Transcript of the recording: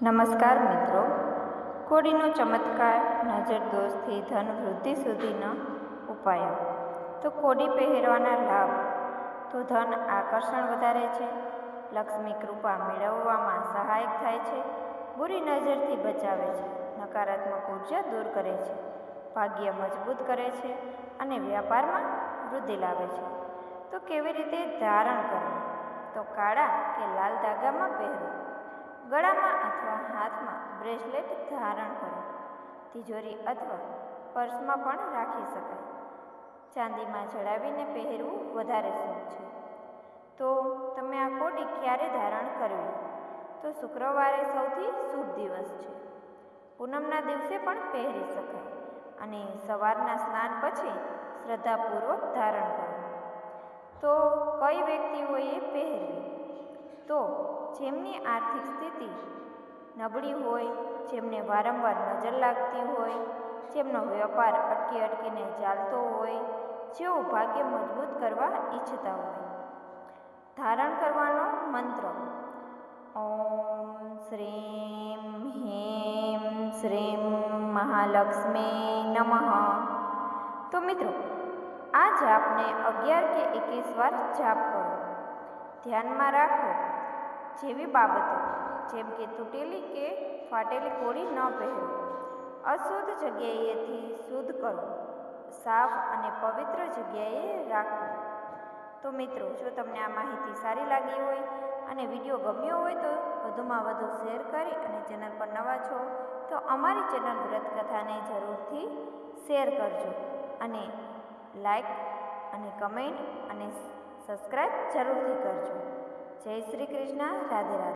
નમસ્કાર મિત્રો, કોડીનો ચમત્કાર નજર દોષથી ધન વૃદ્ધિ સુધીના ઉપાયો. તો કોડી પહેરવાના લાભ. તો ધન આકર્ષણ વધારે છે, લક્ષ્મી કૃપા મેળવવામાં સહાયક થાય છે, બુરી નજરથી બચાવે છે, નકારાત્મક ઉર્જા દૂર કરે છે, ભાગ્ય મજબૂત કરે છે અને વ્યાપારમાં વૃદ્ધિ લાવે છે. તો કેવી રીતે ધારણ કરવું? તો કાળા કે લાલ ધાગામાં પહેરવું, ગળામાં અથવા હાથમાં બ્રેસલેટ ધારણ કરો, તિજોરી અથવા પર્સમાં પણ રાખી શકાય. ચાંદીમાં જડાવીને પહેરવું વધારે શુભ છે. તો તમે આ કોડી ક્યારે ધારણ કરવી? તો શુક્રવારે સૌથી શુભ દિવસ છે. પૂનમના દિવસે પણ પહેરી શકાય અને સવારના સ્નાન પછી શ્રદ્ધાપૂર્વક ધારણ કરવું. તો કઈ વ્યક્તિઓએ પહેરવી? તો જેમની આર્થિક સ્થિતિ નબળી હોય, જેમને વારંવાર નજર લાગતી હોય, જેમનો વેપાર અટકીને ચાલતો હોય, જેઓ ભાગ્ય મજબૂત કરવા ઈચ્છતા હોય. ધારણ કરવાનો મંત્ર: ઓમ શ્રીમ હ્રીમ શ્રીમ મહાલક્ષ્મી નમઃ. તો મિત્રો, આ જાપને 11 કે 21 વાર જાપ કરો. ધ્યાનમાં રાખો, જેવી બાબતો જેમ કે તૂટેલી કે ફાટેલી કોડી ન પહેરો, અશુદ્ધ જગ્યાએથી શુદ્ધ કરો, સાફ અને પવિત્ર જગ્યાએ રાખો. તો મિત્રો, જો તમને આ માહિતી સારી લાગી હોય અને વિડીયો ગમ્યો હોય તો વધુમાં વધુ શેર કરી અને ચેનલ પર નવા છો તો અમારી ચેનલ વ્રતકથાને જરૂરથી શેર કરજો અને લાઈક અને કમેન્ટ અને સબસ્ક્રાઈબ જરૂરથી કરજો. જય શ્રી કૃષ્ણ. રાધે રાધે.